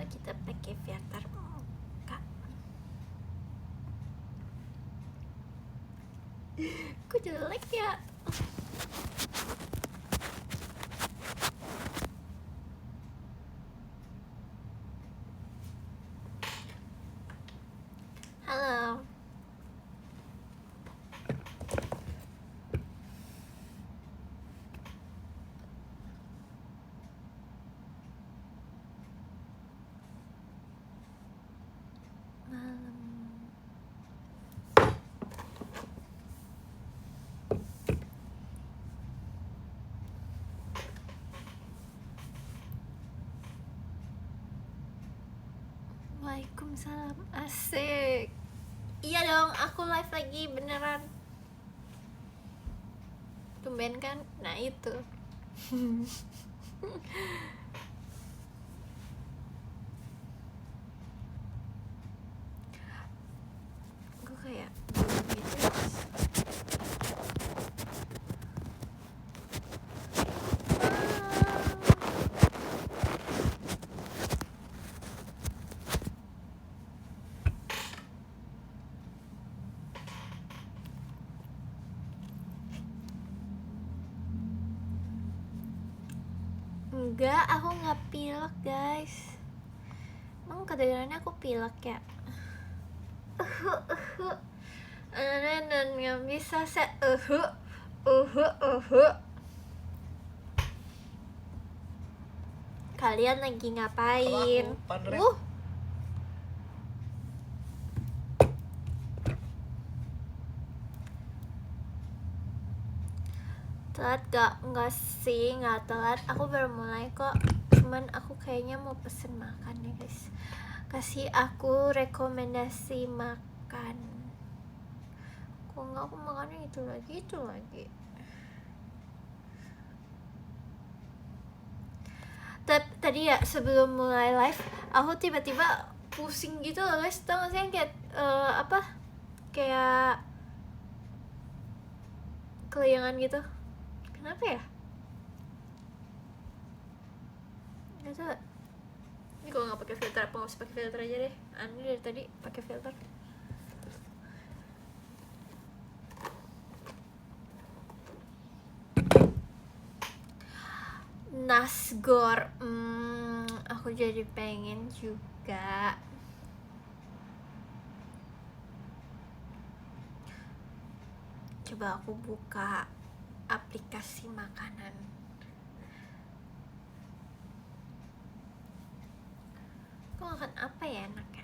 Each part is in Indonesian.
kalau kita pakai filter muka. Kok jelek ya? Halo. Malam. Waalaikumsalam. Asik. Iya dong, aku live lagi beneran. Tumben kan? Nah itu. Gue kayak gitu. Enggak, aku nggak pilek guys. Emang kedengarannya aku pilek ya? Dan nggak bisa saya Kalian lagi ngapain? Telat gak? Enggak sih, nggak telat. Aku baru mulai kok. Cuman aku kayaknya mau pesen makan ya guys. Kasih aku rekomendasi makan. Kok nggak, aku makannya itu lagi. Tadi ya sebelum mulai live, aku tiba-tiba pusing gitu loh guys. Tau gak sih yang kayak kayak kelayangan gitu. Kenapa ya? Gak tau. Ini kalau nggak pakai filter, apa nggak usah pakai filter aja deh. Aneh dari tadi pakai filter. Nasgor, aku jadi pengen juga. Coba aku buka aplikasi makanan. Aku makan apa ya enaknya?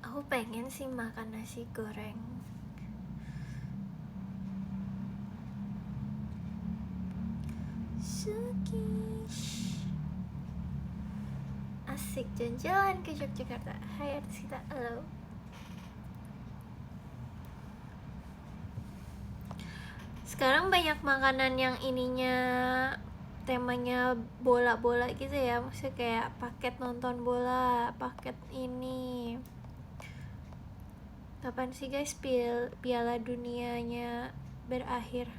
Aku pengen sih makan nasi goreng. Sukish. Asik jalan-jalan ke Yogyakarta. Hai Arsita, halo. Sekarang banyak makanan yang ininya temanya bola-bola gitu ya. Maksudnya kayak paket nonton bola, paket ini. Kapan sih guys piala dunianya berakhir?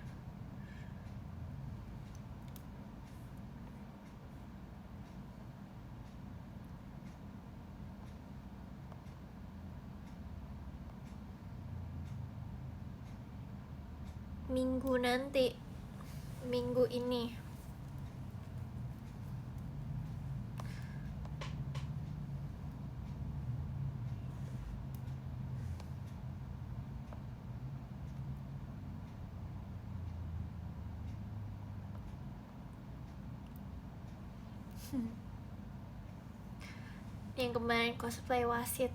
Minggu nanti, minggu ini. Yang kemarin cosplay wasit.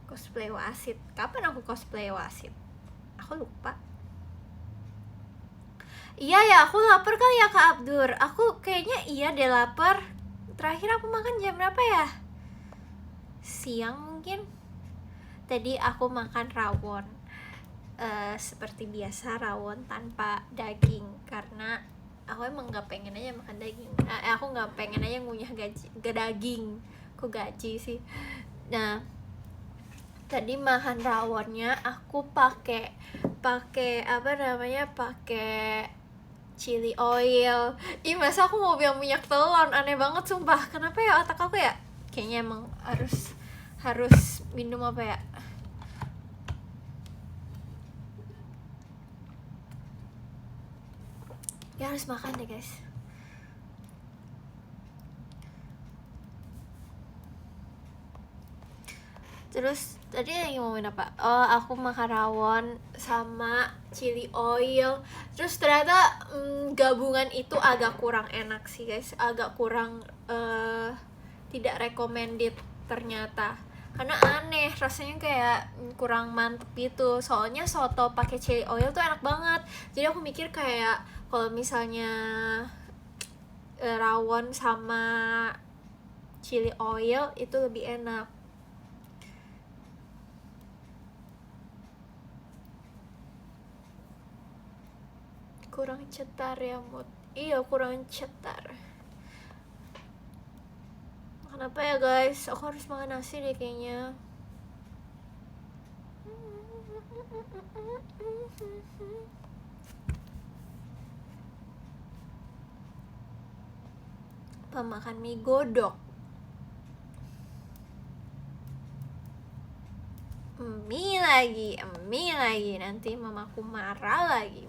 Cosplay wasit. Kapan aku cosplay wasit? Aku lupa. Iya ya, aku lapar kali ya Kak Abdur. Aku kayaknya iya deh lapar. Terakhir aku makan jam berapa ya? Siang mungkin. Tadi aku makan rawon. Seperti biasa rawon tanpa daging. Karena aku emang gak pengen aja makan daging. Aku gak pengen aja ngunyah daging. Kok gaji sih? Nah, Tadi makan rawonnya aku pakai apa namanya, pakai chili oil. Ih, masa aku mau bilang minyak telon, aneh banget sumpah. Kenapa ya otak aku ya? Kayaknya emang harus minum apa ya? Ya harus makan deh guys. Terus tadi lagi ngomongin apa? Oh, aku makan rawon sama chili oil. Terus ternyata gabungan itu agak kurang enak sih guys. Agak kurang tidak recommended ternyata. Karena aneh, rasanya kayak kurang mantep gitu. Soalnya soto pakai chili oil tuh enak banget. Jadi aku mikir kayak kalau misalnya rawon sama chili oil itu lebih enak. Kurang cetar ya mood. Iya, kurang cetar. Kenapa ya guys? Aku harus makan nasi deh kayaknya. Apa makan mie godok? Mie lagi. Nanti mamaku marah lagi.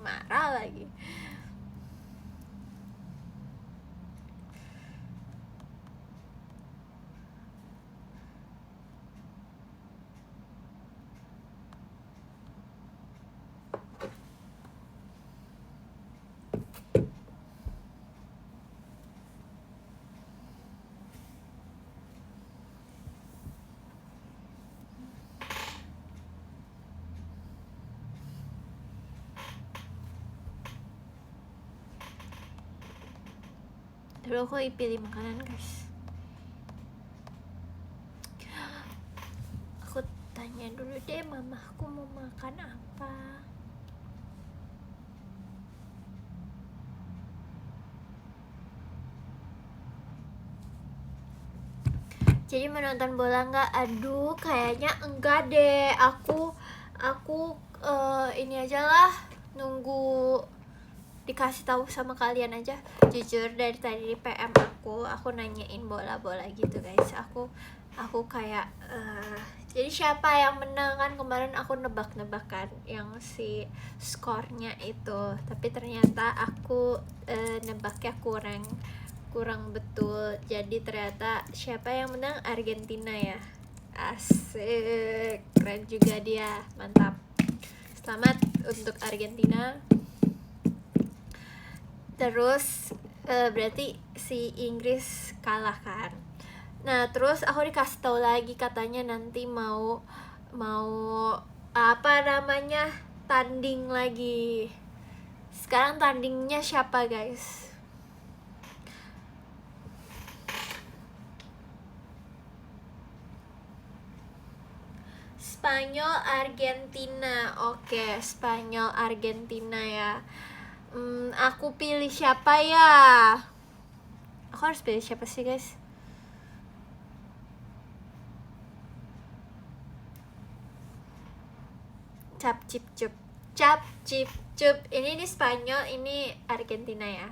Terus aku pilih makanan guys. Aku tanya dulu deh mamaku mau makan apa. Jadi menonton bola nggak? Aduh, kayaknya enggak deh. Aku ini aja lah, nunggu dikasih tahu sama kalian aja. Jujur dari tadi di PM aku nanyain bola-bola gitu guys. Aku kayak jadi siapa yang menang kan kemarin aku nebak-nebak kan yang si skornya itu, tapi ternyata aku nebaknya kurang betul. Jadi ternyata siapa yang menang? Argentina ya. Asik, keren juga dia, mantap. Selamat untuk Argentina. Terus berarti si Inggris kalah kan. Nah terus aku dikasih tahu lagi katanya nanti mau apa namanya, tanding lagi. Sekarang tandingnya siapa guys? Spanyol Argentina. Oke, Spanyol Argentina ya. Aku pilih siapa ya? Aku harus pilih siapa sih guys? Cap cip cup. Ini di Spanyol, ini Argentina ya.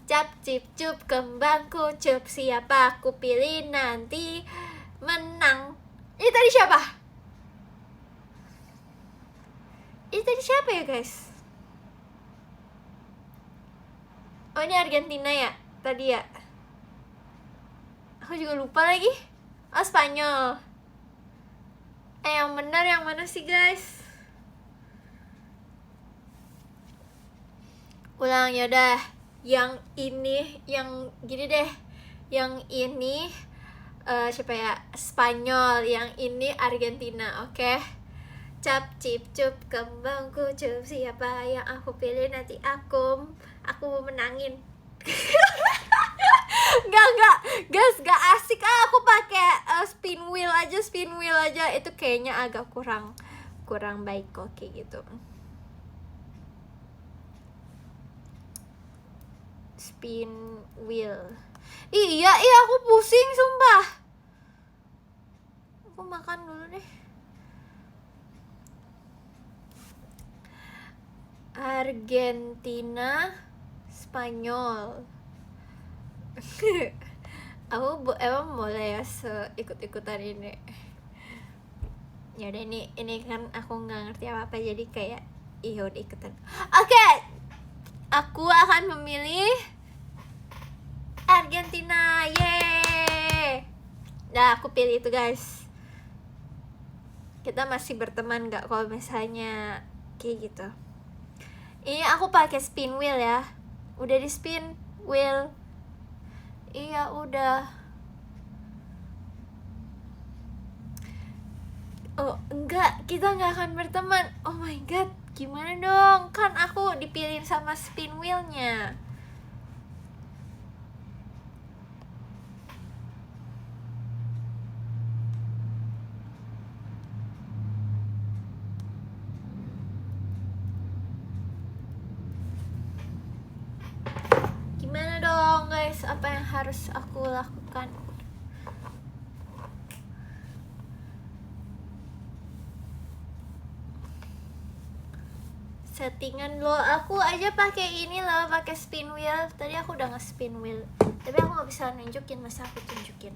Cap cip cup kembangku cup, siapa aku pilih nanti menang. Ini tadi siapa? Ini tadi siapa ya guys? Oh ini Argentina ya tadi ya. Aku juga lupa lagi. Oh Spanyol. Yang benar yang mana sih guys? Ulang yaudah. Yang ini, yang gini deh. Yang ini siapa ya? Spanyol. Yang ini Argentina, oke? Cap cip cup kembangku cup, siapa yang aku pilih nanti aku menangin. Enggak guys, gak asik. Aku pakai spin wheel aja. Itu kayaknya agak kurang baik kok kayak gitu. Spin wheel. Iya aku pusing sumpah. Aku makan dulu deh. Argentina, Spanyol. Aku emang boleh ya ikut-ikutan ini. Ya udah, ini kan aku nggak ngerti apa-apa, jadi kayak iya udah ikutan. Oke. Aku akan memilih Argentina. Yeay. Nah, aku pilih itu, guys. Kita masih berteman nggak kalau misalnya kayak gitu? Ini aku pakai spin wheel ya. Udah di spin wheel. Iya udah. Oh enggak, kita nggak akan berteman. Oh my god, gimana dong? Kan aku dipilih sama spin wheelnya. Gimana dong guys, apa yang harus aku lakukan? Settingan lo, aku aja pakai ini loh, pakai spin wheel. Tadi aku udah nge-spin wheel, tapi aku nggak bisa nunjukin, masa aku tunjukin.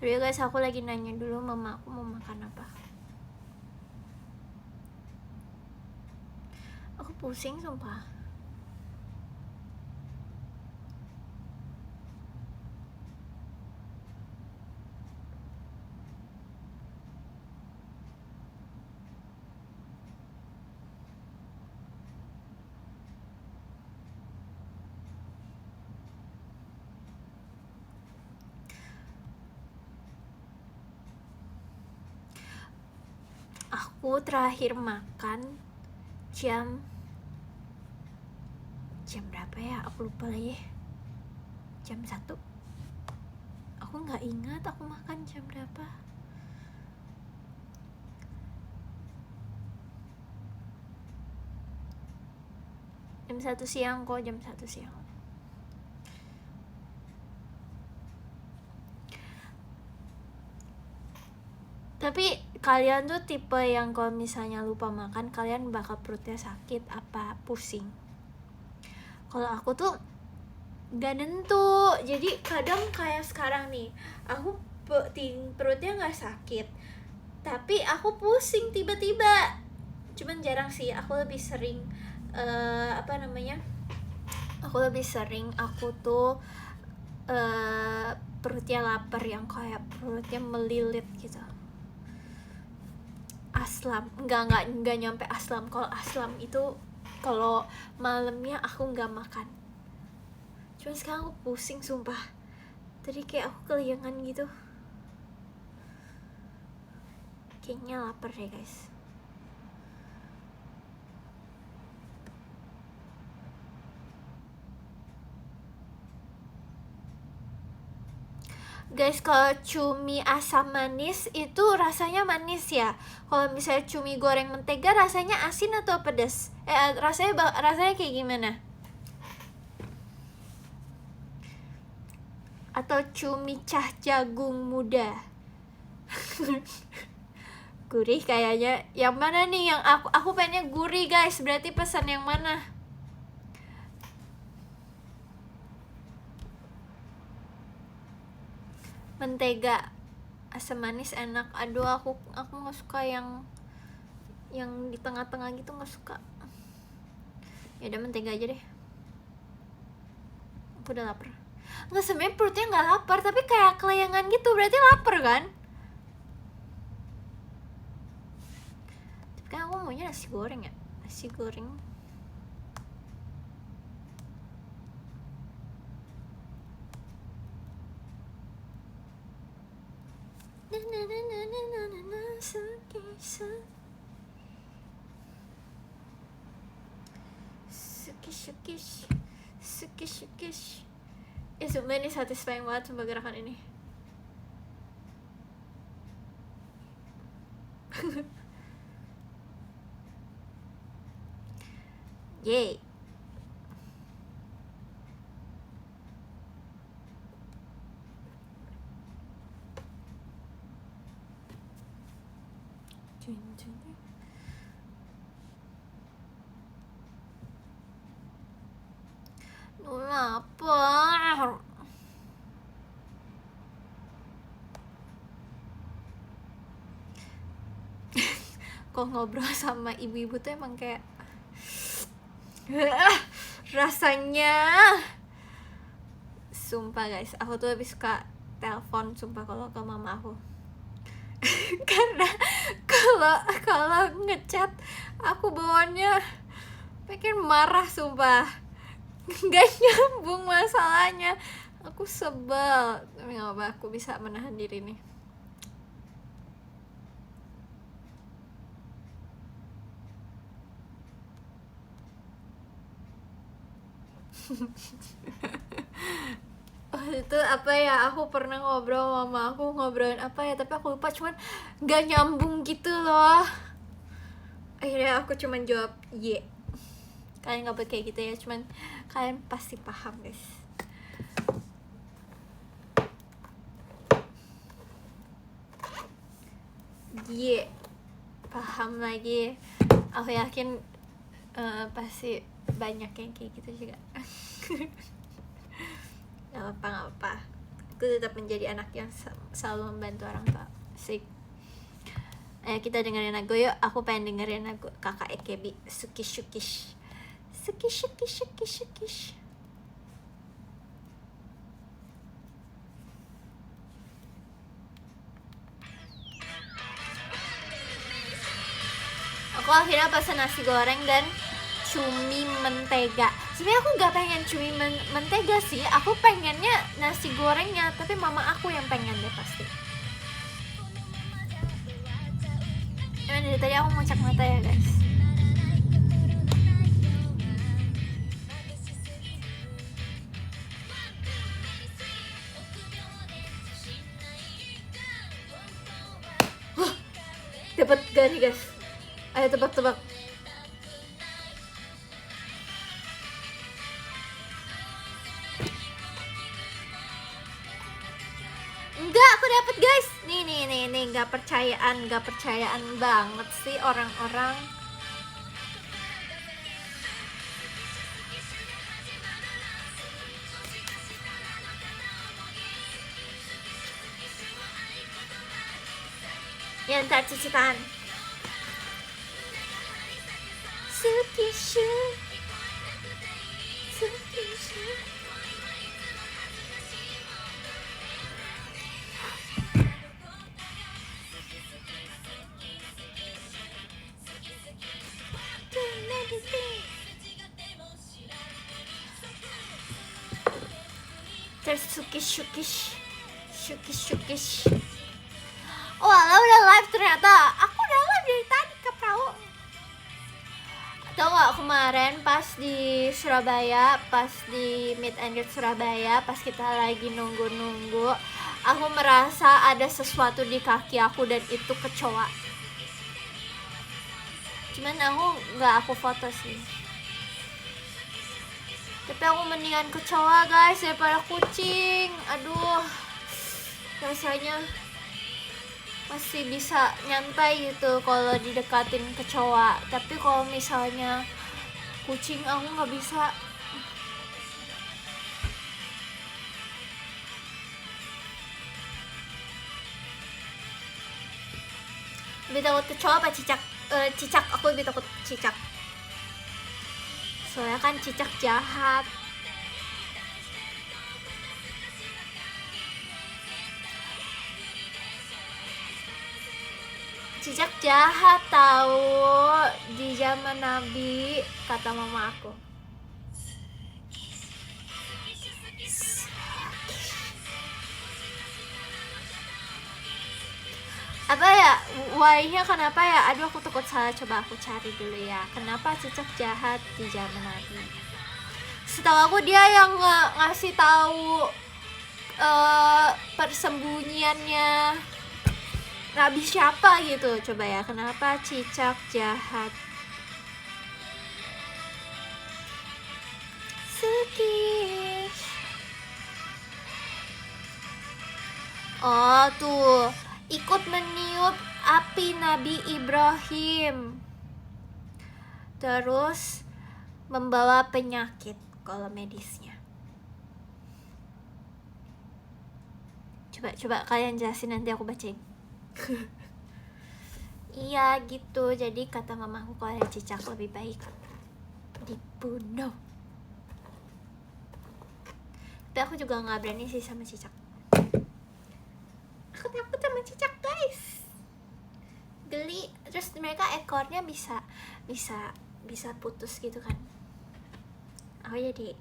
Tapi guys, aku lagi nanya dulu mama aku mau makan apa. Aku pusing sumpah. Aku terakhir makan jam berapa ya? Aku lupa lagi. Jam 1. Aku nggak ingat aku makan jam berapa. Jam 1 siang kok, jam 1 siang. Tapi kalian tuh tipe yang kalau misalnya lupa makan, kalian bakal perutnya sakit apa pusing? Kalau aku tuh gak nentu, jadi kadang kayak sekarang nih, aku perutnya gak sakit, tapi aku pusing tiba-tiba. Cuman jarang sih, aku lebih sering aku tuh perutnya lapar, yang kayak perutnya melilit gitu. Aslam, enggak nyampe aslam. Kalau aslam itu kalau malamnya aku nggak makan. Cuma sekarang aku pusing sumpah. Tadi kayak aku keliangan gitu. Kayaknya lapar deh guys. Guys, kalau cumi asam manis itu rasanya manis ya. Kalau misalnya cumi goreng mentega rasanya asin atau pedas? Rasanya kayak gimana? Atau cumi cah jagung muda? Gurih kayaknya. Yang mana nih yang aku pengennya gurih guys. Berarti pesan yang mana? Mentega asam manis enak. Aduh, aku nggak suka yang di tengah-tengah gitu, nggak suka. Ya udah mentega aja deh. Aku udah lapar. Nggak, sebenarnya perutnya nggak lapar, tapi kayak kelayangan gitu, berarti lapar kan? Tapi kan aku maunya nasi goreng ya, nasi goreng. Sukish. Sumpah ini satisfying banget sama gerakan ini. Yay. Apa? Kok ngobrol sama ibu-ibu tuh emang kayak rasanya. Sumpah guys, aku tuh lebih suka telepon sumpah kalau ke mama aku. Karena kalau ngechat aku bawaannya pengen marah sumpah. Gak nyambung masalahnya. Aku sebel. Tapi gak apa, aku bisa menahan diri nih. Itu apa ya, aku pernah ngobrol sama aku, ngobrolin apa ya, tapi aku lupa, cuman gak nyambung gitu loh. Akhirnya aku cuman jawab Y. Kalian gak boleh kayak gitu ya, cuman kalian pasti paham guys. Y, paham lagi. Aku yakin pasti banyak yang kayak gitu juga. Gak apa-apa, aku tetap menjadi anak yang selalu membantu orang tua. Asik. Kita dengerin lagu yuk. Aku pengen dengerin lagu Kakak AKB, Sukish Sukish. Sukish Sukish Sukish Sukish. Aku akhirnya pesan nasi goreng dan cumi mentega. Sebenarnya aku gak pengen cumi mentega sih, aku pengennya nasi gorengnya, tapi mama aku yang pengen deh pasti. Dari tadi aku ngucap mata ya guys. Dapat gak nih guys? Ayo tebak-tebak. Enggak, aku dapet guys. Nih, nggak percayaan banget sih orang-orang. Ya ntar cuci tangan. Sukishu, Sukishu. Terus Sukish. Oh alah, udah live ternyata. Aku udah live dari tadi ke perahu. Tau gak kemarin pas di Surabaya, pas di Meet and Greet Surabaya, pas kita lagi nunggu-nunggu, aku merasa ada sesuatu di kaki aku dan itu kecoa. Cuman aku foto sih. Tapi aku mendingan kecoa guys daripada kucing. Aduh, rasanya masih bisa nyantai gitu kalau didekatin kecoa. Tapi kalau misalnya kucing aku nggak bisa. Lebih takut kecoa apa cicak? Cicak, aku lebih takut cicak. Soalnya kan cicak jahat. Cicak jahat tahu di zaman Nabi, kata mama aku. Apa ya, why-nya kenapa ya? Aduh, aku takut salah, coba aku cari dulu ya. Kenapa cicak jahat di zaman Nabi? Setahu aku dia yang ngasih tahu persembunyiannya Nabi siapa gitu. Coba ya, kenapa cicak jahat? Sukish. Oh tuh, ikut meniup api Nabi Ibrahim, terus membawa penyakit kalau medisnya. Coba kalian jelasin, nanti aku bacain. Iya gitu, jadi kata mamaku kalau ada cicak lebih baik dibunuh. Tapi aku juga nggak berani sih sama cicak. Aku takut sama cicak guys, geli. Terus mereka ekornya bisa putus gitu kan. Aku jadi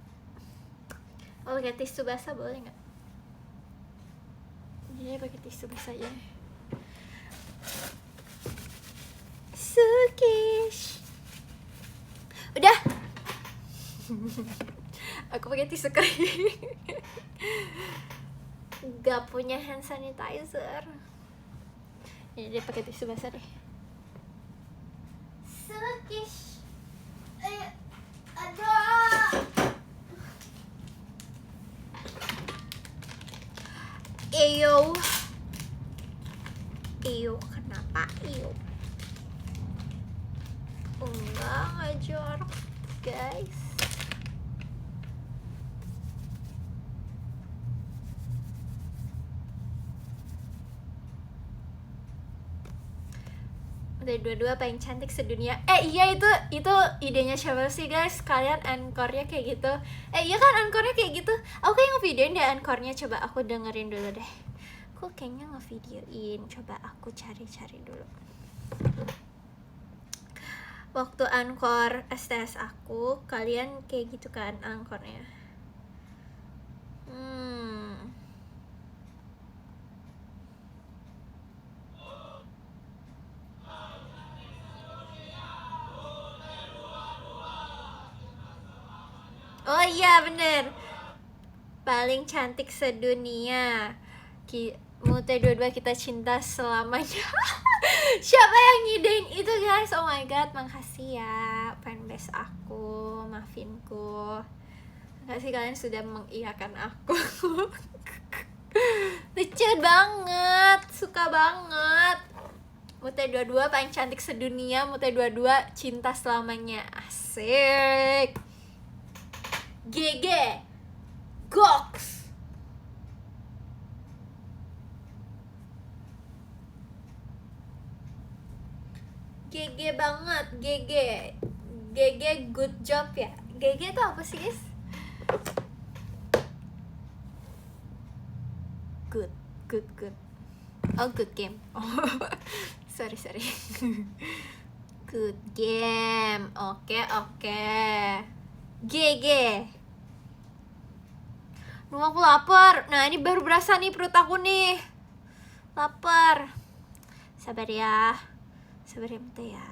pakai tisu basah boleh nggak? Jadi pakai tisu basah aja. Sukish. Udah. Aku pakai tisu kering. Gak punya hand sanitizer. Jadi pakai tisu basah deh. Sukish. Aduh. Iyo, kenapa iyo? Enggak jorok guys. Dari dua-dua paling cantik sedunia. Iya itu idenya siapa sih guys? Kalian anchornya kayak gitu. Iya kan anchornya kayak gitu. Aku kayak ngevideoin deh anchornya. Coba aku dengerin dulu deh. Aku kayaknya ngevideoin. Coba aku cari dulu. Waktu anchor STS aku, kalian kayak gitu kan anchornya. Oh iya bener, paling cantik sedunia. Mute dua-dua kita cinta selamanya. Siapa yang ngidein itu guys? Oh my god, makasih ya fanbase aku, maafinku. Makasih kalian sudah mengiyakan aku. Lucu banget, suka banget. Mute dua-dua paling cantik sedunia, Mute dua-dua cinta selamanya. Asik. GG Goks. GG banget, GG good job ya. GG itu apa sih guys? Good. Oh good game. Oh sorry. Good game. Oke. GG. Duh aku lapar. Nah ini baru berasa nih perut aku nih. Lapar. Sabar ya Mute ya.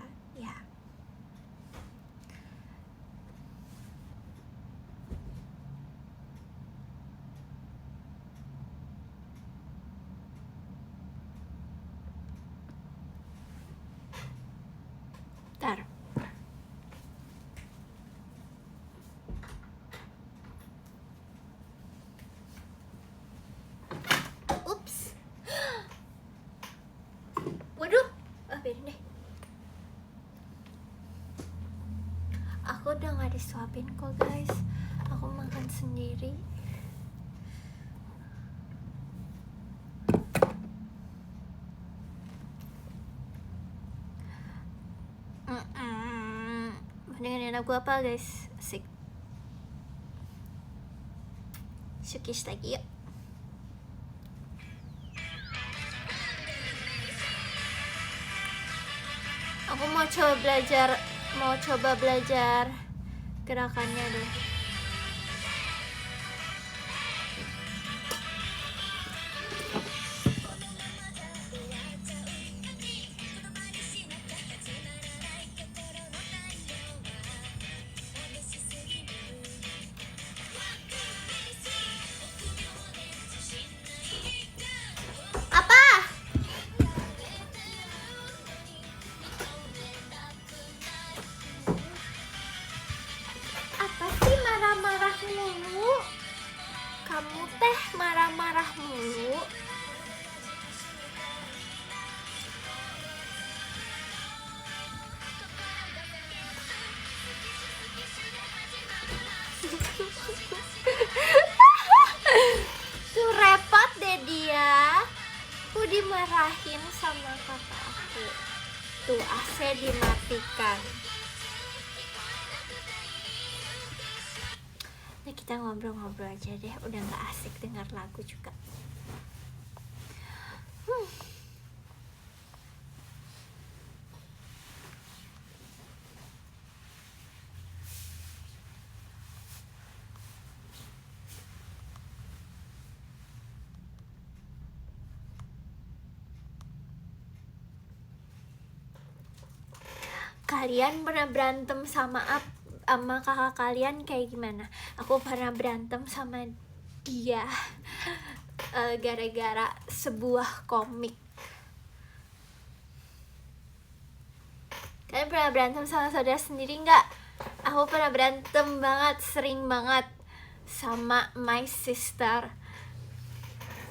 Bentar. Ups. Waduh. Biarin deh. Aku udah gak disuapin kok guys. Aku makan sendiri. Dengerin lagu apa guys? Asik. Sukish lagi yuk. Aku mau coba belajar gerakannya deh. Apa sih dimarahin sama kakak aku. Tuh AC dimatikan. Nah kita ngobrol-ngobrol aja deh, udah gak asik dengar lagu juga. Kalian pernah berantem sama kakak kalian kayak gimana? Aku pernah berantem sama dia gara-gara sebuah komik. Kalian pernah berantem sama saudara sendiri nggak? Aku pernah berantem banget, sering banget sama my sister.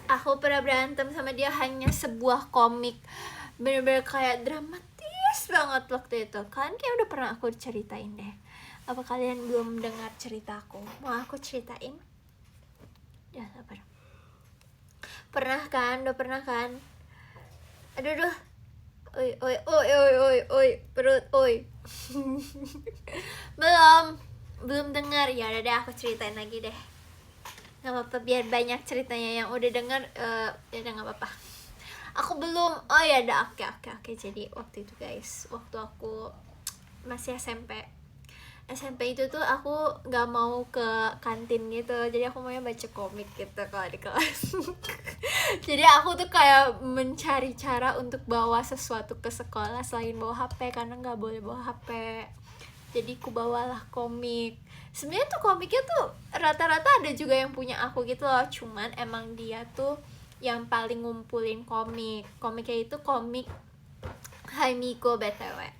Aku pernah berantem sama dia hanya sebuah komik. Bener-bener kayak dramatis banget waktu itu. Kalian kayak udah pernah aku ceritain deh. Apa kalian belum dengar ceritaku? Mau aku ceritain? Ya sabar. Pernah kan? Udah pernah kan? Aduh. Oi, perut, oi. Belum dengar. Ya udah deh, aku ceritain lagi deh. Gak apa-apa, biar banyak ceritanya. Yang udah denger, ya udah gak apa-apa. Aku belum, oh ya udah, oke. Jadi waktu itu guys, waktu aku masih SMP itu tuh aku gak mau ke kantin gitu. Jadi aku maunya baca komik gitu kalau di kelas. Jadi aku tuh kayak mencari cara untuk bawa sesuatu ke sekolah selain bawa HP, karena gak boleh bawa HP. Jadi aku bawalah komik. Sebenarnya tuh komiknya tuh rata-rata ada juga yang punya aku gitu loh. Cuman emang dia tuh yang paling ngumpulin komiknya itu komik Haimiko BTW.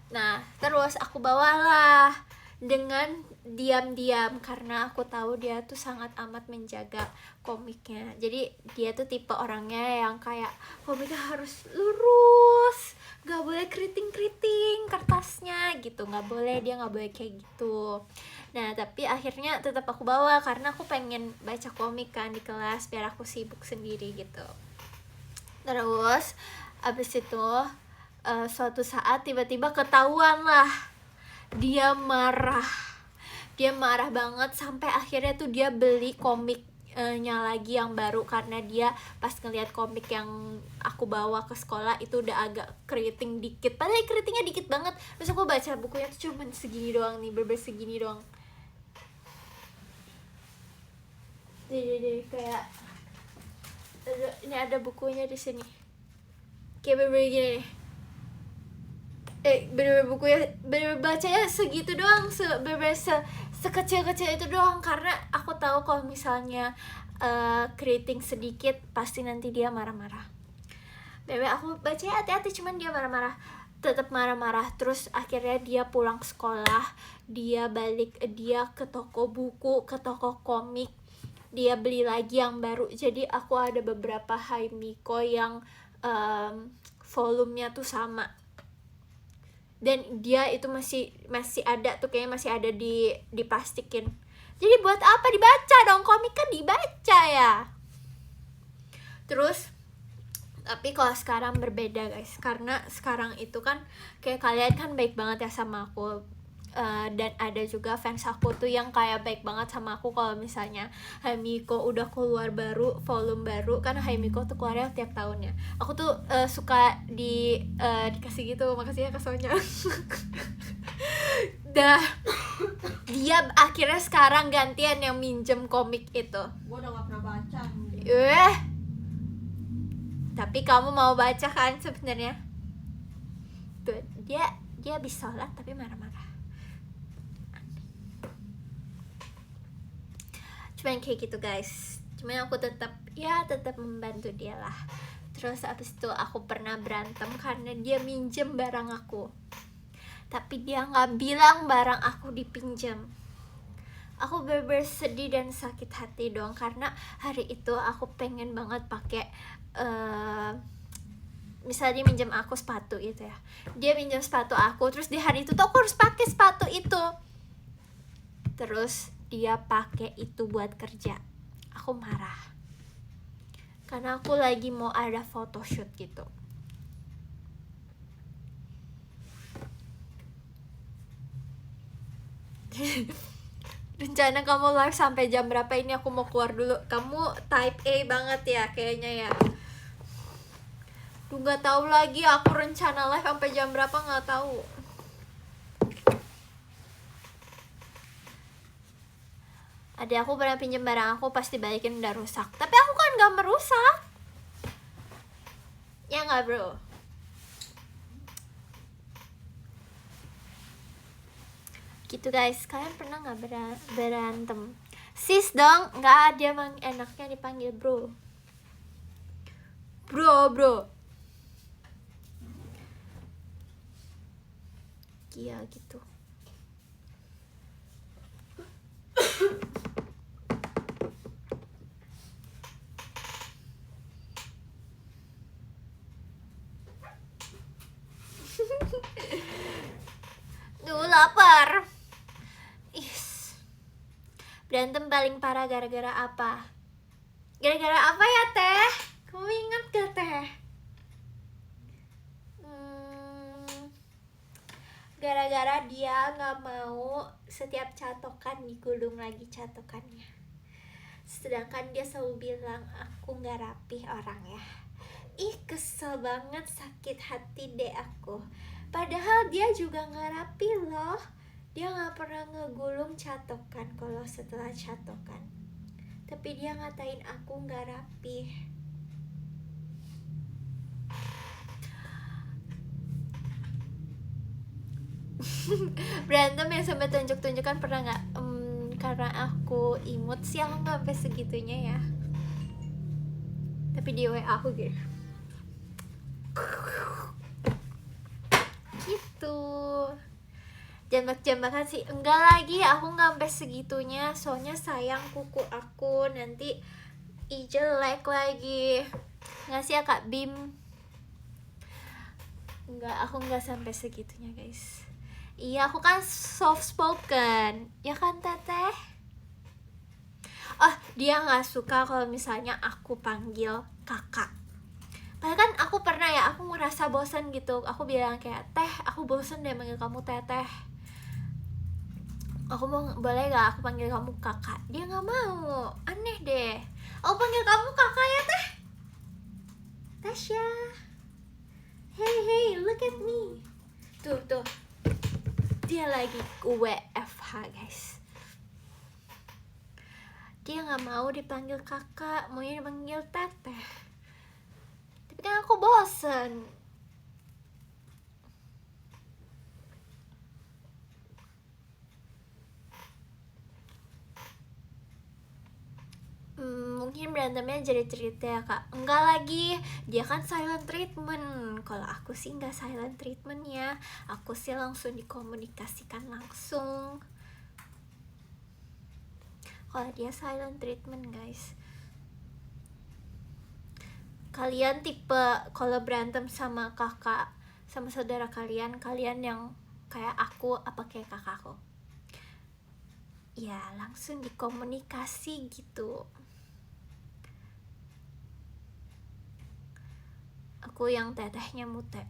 Nah terus aku bawalah dengan diam-diam, karena aku tahu dia tuh sangat amat menjaga komiknya. Jadi dia tuh tipe orangnya yang kayak komiknya harus lurus, gak boleh keriting kertasnya gitu, dia nggak boleh kayak gitu. Nah tapi akhirnya tetap aku bawa karena aku pengen baca komik kan di kelas, biar aku sibuk sendiri gitu. Terus abis itu suatu saat tiba-tiba ketahuan lah, dia marah banget sampai akhirnya tuh dia beli komiknya lagi yang baru, karena dia pas ngeliat komik yang aku bawa ke sekolah itu udah agak keriting dikit, padahal keritingnya dikit banget. Terus aku baca bukunya tuh cuman segini doang nih, segini doang. Jadi kayak ini ada bukunya di sini, kayak bener-bener gini nih. Bener-bener bukunya, bener-bener bacanya segitu doang, bener-bener sekecil-kecil itu doang, karena aku tahu kalau misalnya keriting sedikit pasti nanti dia marah-marah. Bebe aku bacanya hati-hati, cuman dia tetap marah-marah. Terus akhirnya dia pulang sekolah, dia ke toko buku, ke toko komik, dia beli lagi yang baru. Jadi aku ada beberapa Haimiko yang volumenya tuh sama, dan dia itu masih ada tuh, kayaknya masih ada diplastikin. Jadi buat apa dibaca dong, komik kan dibaca ya. Terus tapi kalau sekarang berbeda guys, karena sekarang itu kan kayak kalian kan baik banget ya sama aku, dan ada juga fans aku tuh yang kayak baik banget sama aku kalau misalnya Haimiko udah keluar volume baru, karena Haimiko tuh keluarnya tiap tahunnya. Aku tuh suka dikasih gitu, makasih ya Kak Sonya. Dah dia akhirnya sekarang gantian yang minjem komik itu. Gua udah gak pernah baca. Tapi kamu mau baca kan sebenarnya? Tuh dia habis sholat tapi marah-marah. Cuman kayak gitu guys. Cuman aku tetap membantu dia lah. Terus abis itu aku pernah berantem karena dia minjem barang aku, tapi dia nggak bilang barang aku dipinjam. Aku bener-bener sedih dan sakit hati dong, karena hari itu aku pengen banget pakai misalnya dia minjem aku sepatu gitu ya, dia minjem sepatu aku, terus di hari itu tuh aku harus pakai sepatu itu, terus dia pakai itu buat kerja. Aku marah karena aku lagi mau ada photoshoot gitu. Rencana kamu live sampai jam berapa? Ini aku mau keluar dulu. Kamu type A banget ya kayaknya ya. Duh, nggak tahu lagi aku rencana live sampai jam berapa, nggak tahu. Ada aku pernah pinjam barang aku, pasti balikin udah rusak. Tapi aku kan nggak merusak. Ya nggak bro? Gitu guys, kalian pernah nggak berantem? Sis dong, nggak ada emang enaknya dipanggil bro. Bro. Iya gitu. Duh, lapar. Berantem paling parah gara-gara apa? Gara-gara apa ya teh? Kamu ingat gak teh? Gara-gara dia gak mau setiap catokan digulung lagi catokannya. Sedangkan dia selalu bilang aku gak rapih orangnya. Ih, kesel banget, sakit hati deh aku. Padahal dia juga gak rapi loh. Dia gak pernah ngegulung catokan kalau setelah catokan. Tapi dia ngatain aku gak rapi. Berantem yang sampai tunjuk-tunjukkan pernah gak? Karena aku imut sih, aku gak sampai segitunya ya. Tapi di WA aku gitu. Gitu. Jambak-jambakan sih enggak lagi, aku nggak sampai segitunya, soalnya sayang kuku aku nanti jelek lagi. Nggak sih ya Kak Bim? Enggak, aku nggak sampai segitunya guys. Iya, aku kan soft spoken ya kan teteh. Oh, dia nggak suka kalau misalnya aku panggil kakak. Padahal kan aku pernah ya, aku ngerasa bosan gitu. Aku bilang kayak, teh, aku bosan deh manggil kamu teteh. Aku mau, boleh gak aku panggil kamu kakak? Dia gak mau, aneh deh. Aku panggil kamu kakak ya teh. Tasya, hey, look at me. Tuh, dia lagi WFH guys. Dia gak mau dipanggil kakak, maunya dipanggil teteh. Tapi kan aku bosen. Mungkin berantemnya jadi cerita ya kak. Enggak lagi, dia kan silent treatment. Kalau aku sih nggak silent treatment ya. Aku sih langsung dikomunikasikan langsung. Kalau dia silent treatment guys. Kalian tipe kalau berantem sama kakak, sama saudara kalian yang kayak aku apa kayak kakakku? Ya langsung dikomunikasi gitu. Aku yang tetehnya mute.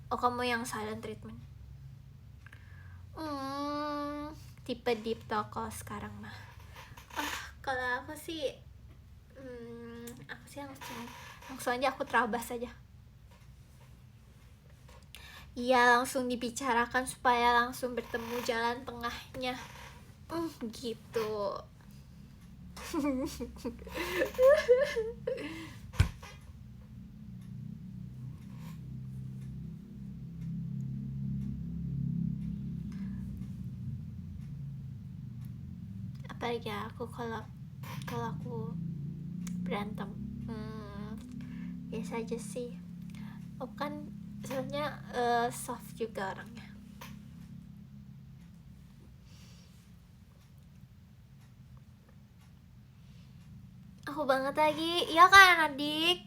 Oh, kamu yang silent treatment. Tipe deep talk sekarang mah. Kalau aku sih langsung aja aku terabas aja. Iya, langsung dibicarakan supaya langsung bertemu jalan tengahnya. Gitu. Apalagi ya, aku kalau aku berantem biasa aja sih. Aku kan sebenarnya soft juga orangnya. Aku banget lagi, iya kan adik?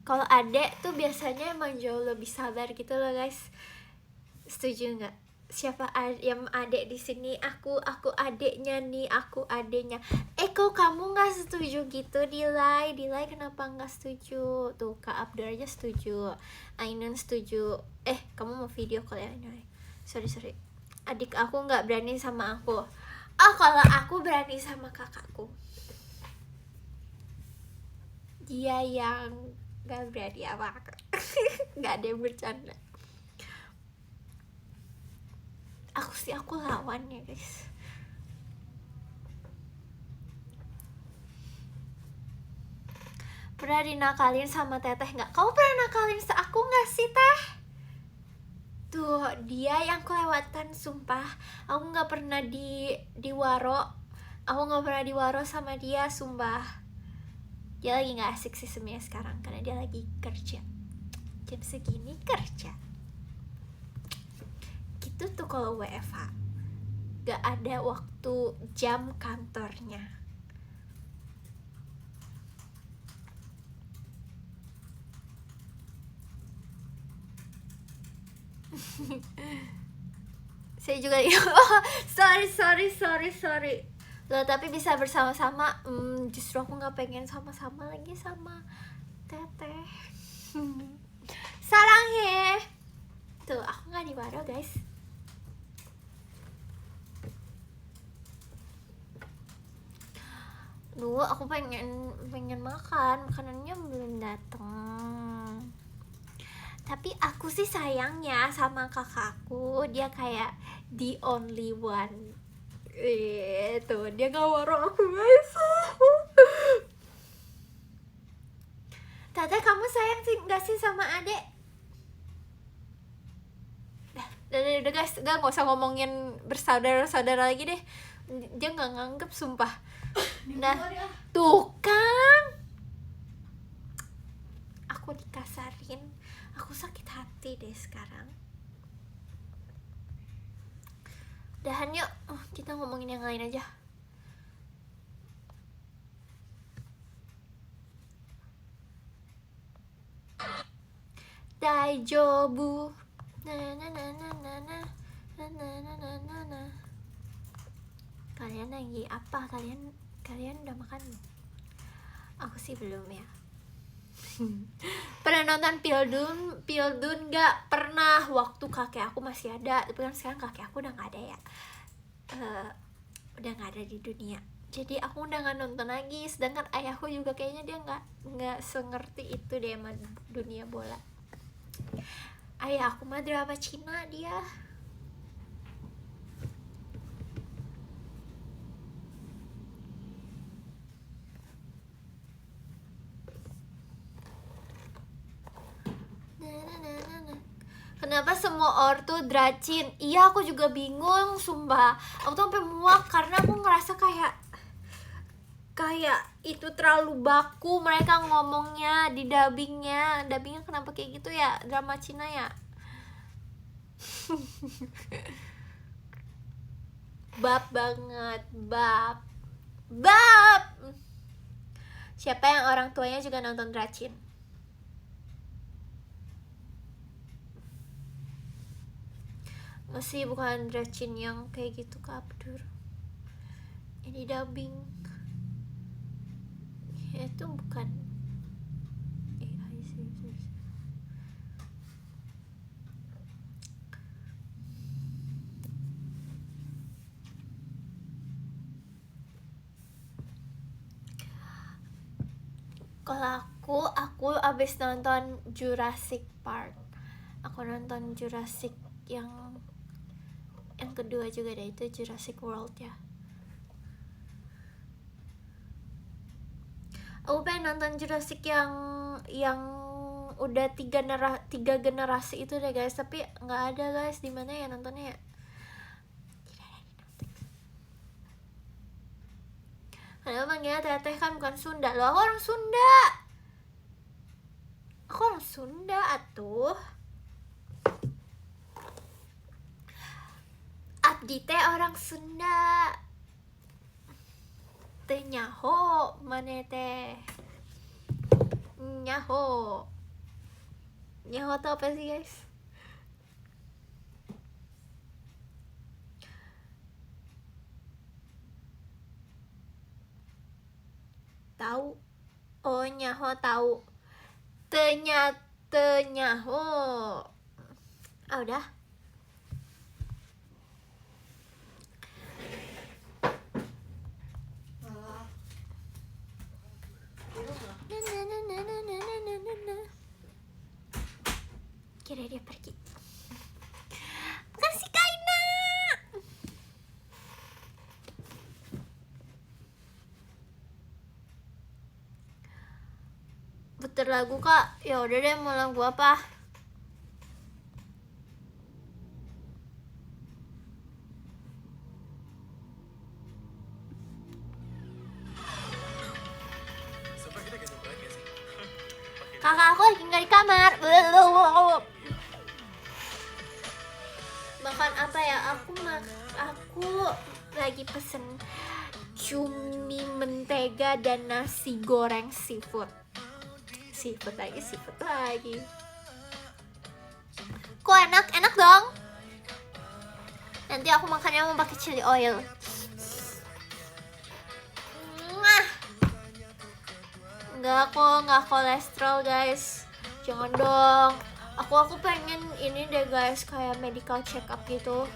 Kalau adek tuh biasanya emang jauh lebih sabar gitu loh guys. Setuju nggak? siapa yang adek di sini? Aku adeknya nih, aku adeknya. Kok kamu nggak setuju gitu, Dilai kenapa nggak setuju? Tuh Kak Abdur aja setuju, Ainun setuju. Kamu mau video call ya? Sorry, adik aku nggak berani sama aku. Kalau aku berani sama kakakku, dia yang nggak berani sama aku. Nggak ada yang bercanda. Aku lawannya guys. Pernah dinakalin sama teteh nggak? Kamu pernah nakalin aku nggak sih teh? Tuh dia yang kelewatan, sumpah. Aku nggak pernah di waro. Aku nggak pernah di waro sama dia, sumpah. Dia lagi nggak asik sih sebenarnya sekarang karena dia lagi kerja. Jam segini kerja. Gitu tuh kalau WFH. Gak ada waktu jam kantornya. Saya juga sorry. Loh, tapi bisa bersama-sama. Justru aku nggak pengen sama-sama lagi sama teteh. Sarang he. Tuh aku nggak di waro guys. Duh, aku pengen makan, makanannya belum datang. Tapi aku sih sayangnya sama kakakku, dia kayak the only one. Tuh dia gak waro aku guys. Teteh, kamu sayang sih gak sih sama adek? Udah guys, gak usah ngomongin bersaudara-saudara lagi deh. Dia gak nganggep, sumpah. Nah, tuh kan, aku dikasarin, aku sakit hati deh sekarang. Udahan yuk, kita ngomongin yang lain aja. Daijobu. Kalian lagi apa? Kalian udah makan belum? Aku sih belum ya. Pernah nonton Pildun gak? Pernah, waktu kakek aku masih ada. Tapi kan sekarang kakek aku udah gak ada ya. Udah gak ada di dunia. Jadi aku udah gak nonton lagi. Sedangkan ayahku juga kayaknya dia gak sengerti itu deh sama dunia bola. Ayah aku mah drama Cina dia. Kenapa semua ortu dracin? Iya, aku juga bingung, sumpah. Aku tuh sampai muak karena aku ngerasa kayak itu terlalu baku mereka ngomongnya di dubbingnya kenapa kayak gitu ya, drama Cina ya. Bab banget, bab. Siapa yang orang tuanya juga nonton dracin? Masih bukan dracin yang kayak gitu Kak Abdur. Ini dubbing. Itu bukan AI sih. Kalau aku abis nonton Jurassic Park. Aku nonton Jurassic yang kedua juga deh, itu Jurassic World ya. Aku pengen nonton Jurassic yang udah tiga generasi itu deh guys, tapi nggak ada guys. Di mana ya nontonnya ya? Karena manggilnya teteh kan bukan Sunda. Loh, aku orang Sunda. Aku orang Sunda atuh. Abdi teh orang Sunda. Teh nyaho mana teh? Nyaho tuh apa sih guys? tahu. Oh nyaho tahu. Nyaho. Ah udah. Kira dia pergi. Makasih Kaina. Puter lagu kak. Ya udah deh, mau lagu apa? Kakak aku lagi nggak di kamar. Makan apa ya? Aku lagi pesen cumi mentega dan nasi goreng seafood. Seafood lagi. Kok enak dong. Nanti aku makannya mau pakai chili oil. Enggak kok, nggak kolesterol guys. Jangan dong. Aku pengen ini deh guys, kayak medical check up gitu.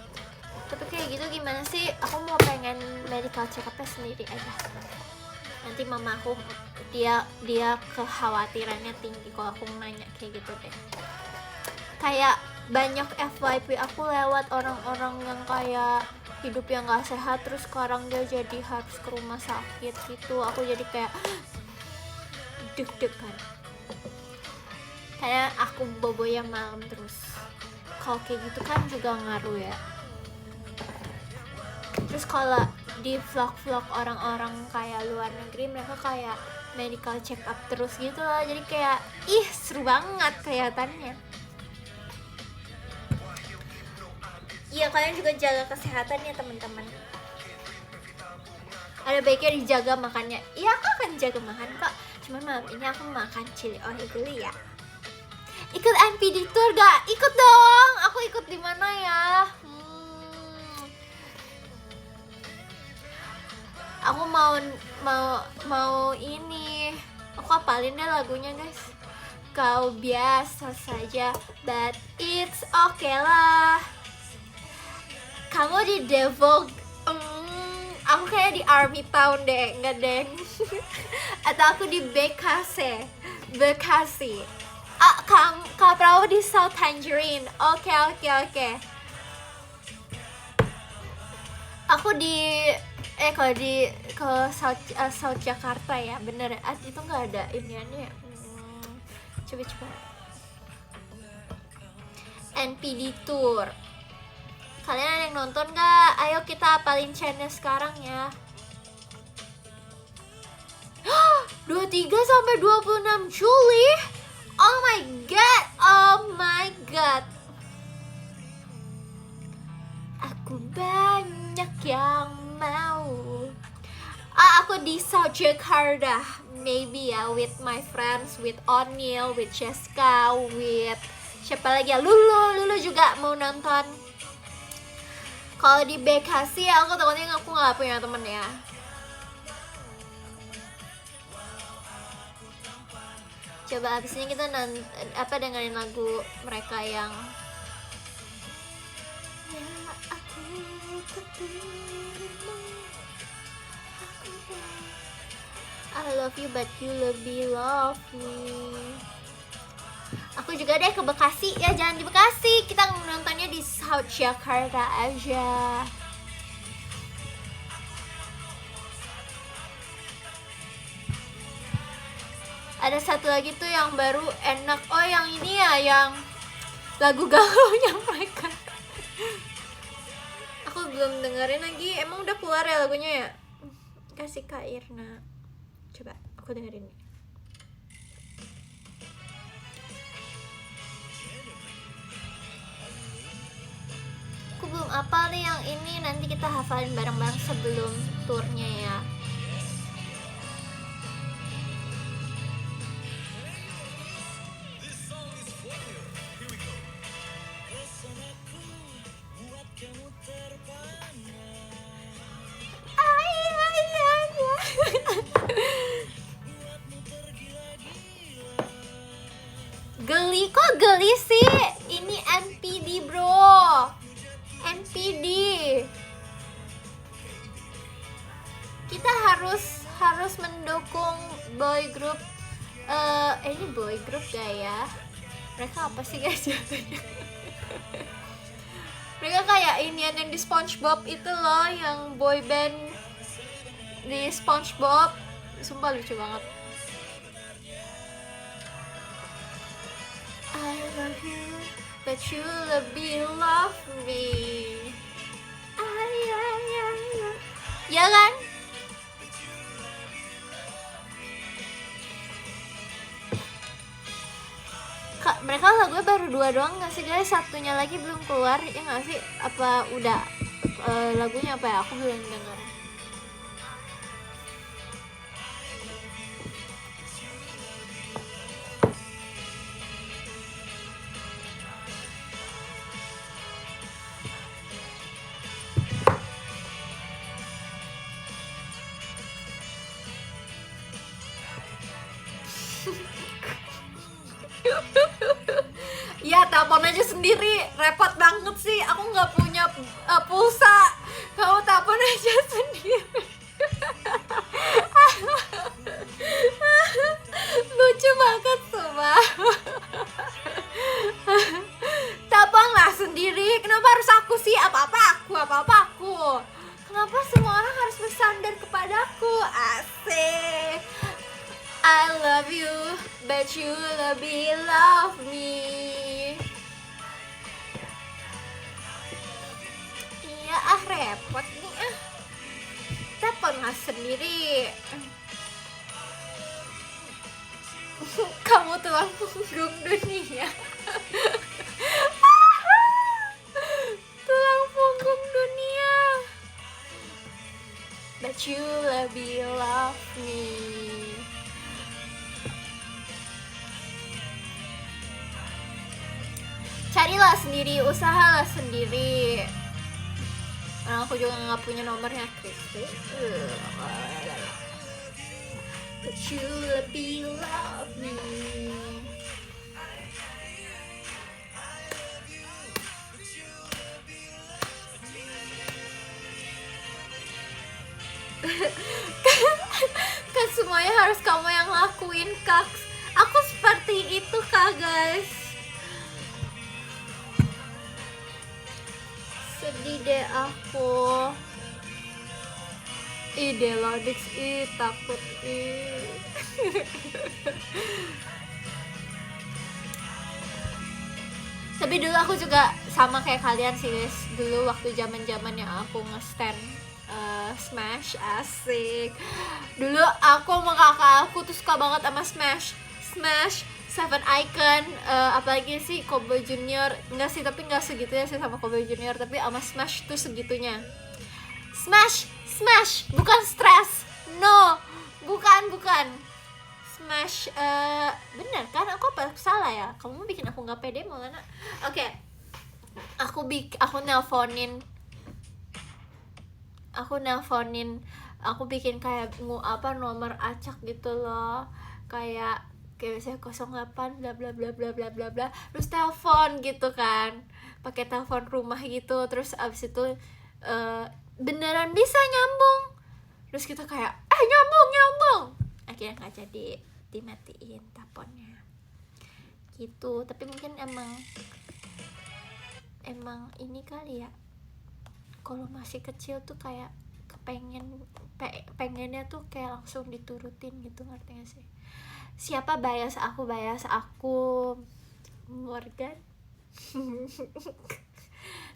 Tapi kayak gitu gimana sih? Aku mau pengen medical check upnya sendiri aja. Nanti mama aku dia kekhawatirannya tinggi kalau aku nanya kayak gitu deh. Kayak banyak FYP aku lewat orang-orang yang kayak hidup yang gak sehat, terus sekarang dia jadi harus ke rumah sakit gitu. Aku jadi kayak deg-degan. Kayak aku bobo yang malam terus. Kalau kayak gitu kan juga ngaruh ya. Terus kalau di vlog-vlog orang-orang kayak luar negeri, mereka kayak medical check up terus gitu loh. Jadi kayak seru banget kelihatannya. Iya, kalian juga jaga kesehatan ya teman-teman. Ada baiknya dijaga makannya. Iya, aku akan jaga makan kok. Cuman malam ini aku makan chili oil dulu ya. Ikut NPD tour gak? Ikut dong. Aku ikut di mana ya? Aku mau ini. Aku hafalin deh lagunya guys. Kau biasa saja, but it's okay lah. Kamu di Devil, aku kayak di Army Town deh, enggak deng. Atau aku di Bekasi. Kak Prabu di South Tangerine. Oke. Aku di South Jakarta ya, bener. Itu nggak ada iniannya. Coba. NPD Tour. Kalian ada yang nonton nggak? Ayo kita apalin channel sekarang ya. 23 sampai 26 Juli. Oh my god. Aku banyak yang mau. Aku di South Jakarta. Maybe ya, with my friends, with O'Neil, with Jessica, with siapa lagi ya? Lulu juga mau nonton. Kalau di Bekasi aku takutnya aku nggak punya temen ya. Coba abis ini kita dengerin lagu mereka yang ya aku ketemu. I love you but you lebih love me. Aku juga deh ke Bekasi ya, jangan di Bekasi. Kita nontonnya di South Jakarta aja. Ada satu lagi tuh yang baru enak. Oh yang ini ya, yang lagu galaunya mereka. Aku belum dengerin lagi. Emang udah keluar ya lagunya ya? Kasih Kak Irna. Coba aku dengerin. Aku belum hafal nih yang ini. Nanti kita hafalin bareng-bareng sebelum turnya ya. Geli, kok geli sih? Ini NPD bro, NPD. Kita harus mendukung boy group. Ini boy group gak ya? Mereka apa sih guys jatuhnya? Mereka kayak ini yang di SpongeBob itu loh, yang boy band di SpongeBob. Sumpah lucu banget. I love you, but you lebih love me. Ya kan? Mereka lagunya baru 2 doang nggak sih guys? Satunya lagi belum keluar ya nggak sih? Apa udah lagunya apa ya? Aku belum denger. Ya telepon aja sendiri, repot banget sih. Aku nggak punya pulsa. Kamu telepon aja sendiri. Lucu banget sumpah. Teleponlah sendiri. Kenapa harus aku sih? Apa-apa aku. Kenapa semua orang harus bersandar kepadaku? Asik. I love you, but you lebih love me. Iya repot nih Teleponlah sendiri. Kamu tulang punggung dunia. Tulang punggung dunia. But you lebih love me. Carilah sendiri, usahalah sendiri. Karena aku juga nggak punya nomornya Kristi. But you lebih love me. Kan semuanya harus kamu yang lakuin, Kak. Aku seperti itu, Kak, guys. Sedih deh aku. Delodix, takut Tapi dulu aku juga sama kayak kalian sih guys. Dulu waktu zaman-zamannya aku nge-stan Smash, asik. Dulu aku sama kakak aku tuh suka banget sama Smash, Seven Icon, apalagi sih Cowboy Junior. Enggak sih, tapi enggak segitunya sih sama Cowboy Junior, tapi sama Smash tuh segitunya. Smash, bukan stress. No, bukan. Smash, bener kan? Aku apa salah ya? Kamu bikin aku nggak pede Maulana. Oke. Aku nelponin. Aku bikin kayak nomor acak gitu loh. Kayak misalnya 08 bla bla bla bla bla bla bla, terus telepon gitu kan, pakai telepon rumah gitu. Terus abis itu beneran bisa nyambung. Terus kita kayak nyambung. Akhirnya nggak jadi, dimatiin teleponnya gitu. Tapi mungkin emang ini kali ya, kalau masih kecil tuh kayak pengennya tuh kayak langsung diturutin gitu, ngerti gak sih? Siapa bias aku Morgan.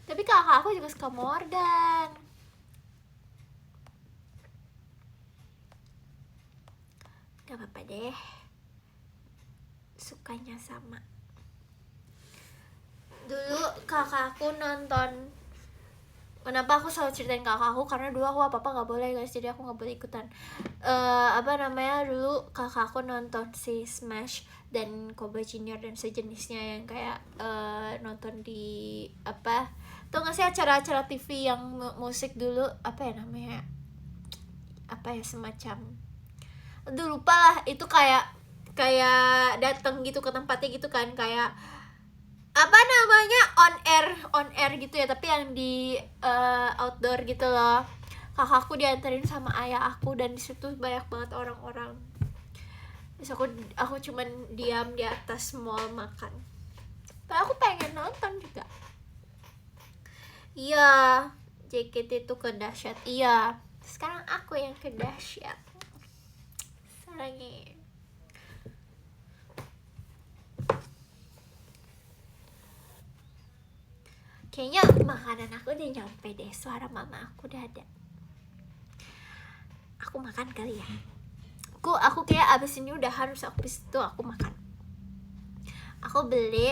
Tapi kakak aku juga suka Morgan. Gak apa-apa deh, sukanya sama. Dulu kakakku nonton, kenapa aku selalu ceritain kakakku, karena dulu aku apa-apa gak boleh guys, jadi aku gak boleh ikutan. Dulu kakakku nonton si Smash dan Cowboy Junior dan sejenisnya, yang kayak nonton di tau gak sih acara-acara TV yang musik dulu, semacam, lupa lah, itu kayak kayak datang gitu ke tempatnya gitu kan, kayak apa namanya, on air gitu ya, tapi yang di outdoor gitu loh. Kakakku dianterin sama ayah aku, dan di situ banyak banget orang-orang. Terus aku cuman diam di atas mall makan. Tapi aku pengen nonton juga. Iya, JKT itu kedahsyat. Iya, sekarang aku yang kedahsyat. Sarangi. Kayaknya makanan aku udah nyampe deh, suara mama aku udah ada. Aku makan kali ya. Aku kayak abis ini udah harus abis itu aku makan. Aku beli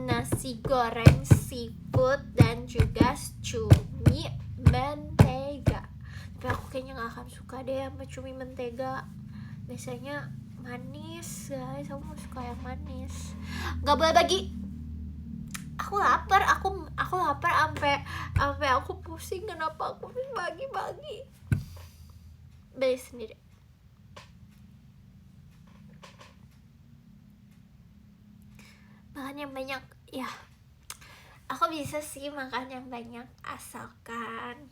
nasi goreng seafood dan juga cumi mentega. Tapi aku kayaknya gak akan suka deh sama cumi mentega. Biasanya manis guys, aku suka yang manis. Gak boleh bagi. Aku lapar, aku lapar sampai aku pusing. Kenapa aku harus bagi-bagi? Beli sendiri. Makan yang banyak ya. Aku bisa sih makan yang banyak asalkan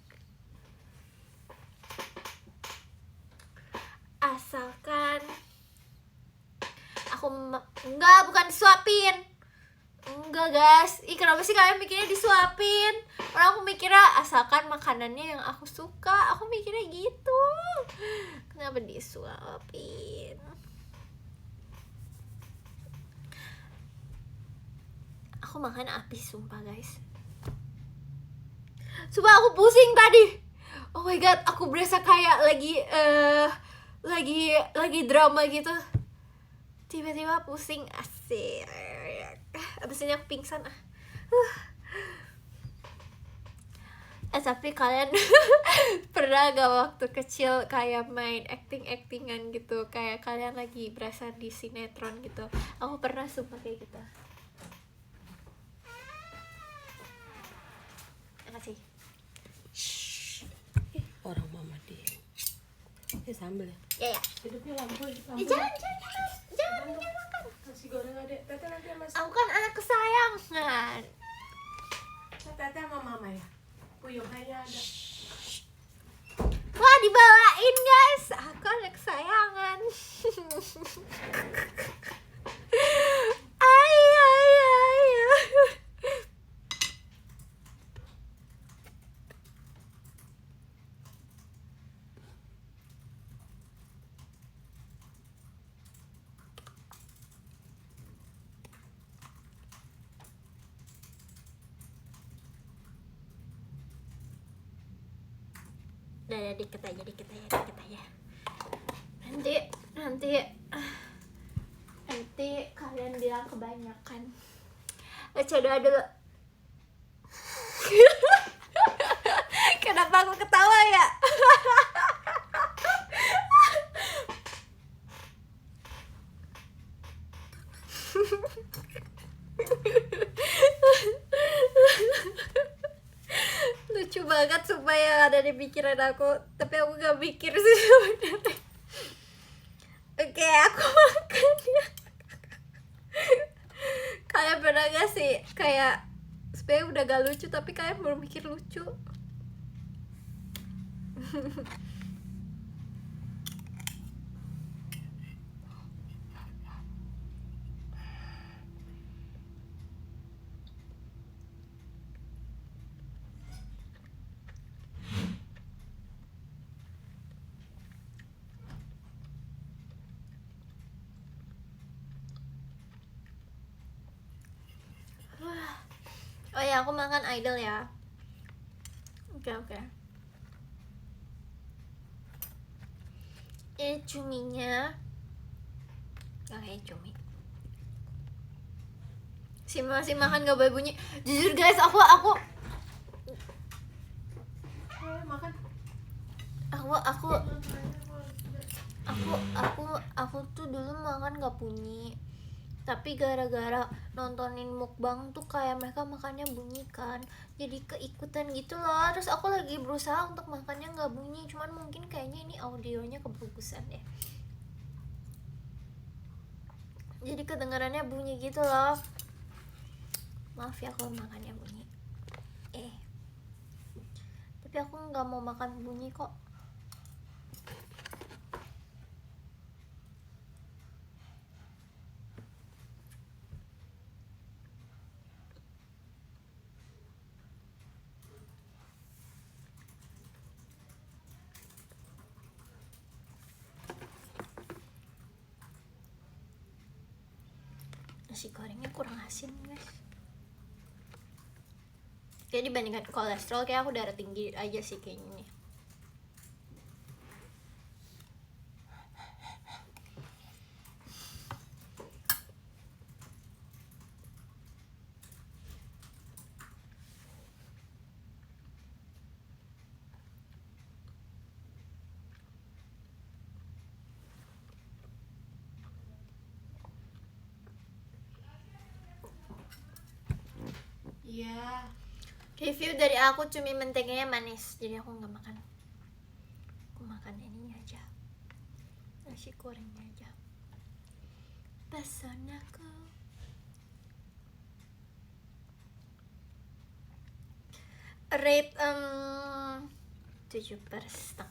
aku bukan disuapin. Enggak guys, kenapa sih kalian mikirnya disuapin? Orang aku mikirnya asalkan makanannya yang aku suka. Aku mikirnya gitu. Kenapa disuapin? Aku makan habis sumpah guys. Sumpah aku pusing tadi. Oh my god, aku berasa kayak lagi drama gitu. Tiba-tiba pusing, asik. Abis ini aku pingsan. Tapi kalian pernah gak waktu kecil kayak main acting-actingan gitu, kayak kalian lagi berasa di sinetron gitu? Aku pernah sumpah kayak gitu. Makasih. Orang mama dia. Sambel ya? Ya. Hidupnya lampu. Jangan dinyalakan. Nasi goreng ada. Tete nanti sama Aku kan anak kesayangan. Tete sama mama ya. Puyuh kayaknya ada. Wah, dibawain guys. Aku anak kesayangan. Ayo. Udah dikit aja. Nanti kalian bilang kebanyakan. Coba dulu. Kenapa aku ketawa ya? Lucu banget supaya ada di pikiran aku, tapi aku gak mikir sih sebenarnya. Oke, aku makan ya. Kalian pernah gak sih kayak sebenarnya udah gak lucu tapi kalian baru mikir lucu? Oh ya, aku makan idol ya. Oke. Ini cuminya. Oke, cumi. Si masih makan gak boleh bunyi. Jujur guys, aku Makan. Aku tuh dulu makan gak bunyi. Tapi gara-gara nontonin mukbang tuh kayak mereka makannya bunyi kan, jadi keikutan gitu loh. Terus aku lagi berusaha untuk makannya nggak bunyi, cuman mungkin kayaknya ini audionya kebagusan deh. jadi kedengarannya bunyi gitu loh. Maaf ya kalau makannya bunyi. Tapi aku nggak mau makan bunyi kok. Nasi gorengnya kurang asin guys. Kayak dibandingkan kolesterol kayak aku darah tinggi aja sih kayaknya nih. Iya. Review dari aku cumi mentenganya manis, jadi aku nggak makan. Aku makan ininya aja, nasi gorengnya aja. Pesonaku. Rate 7,5.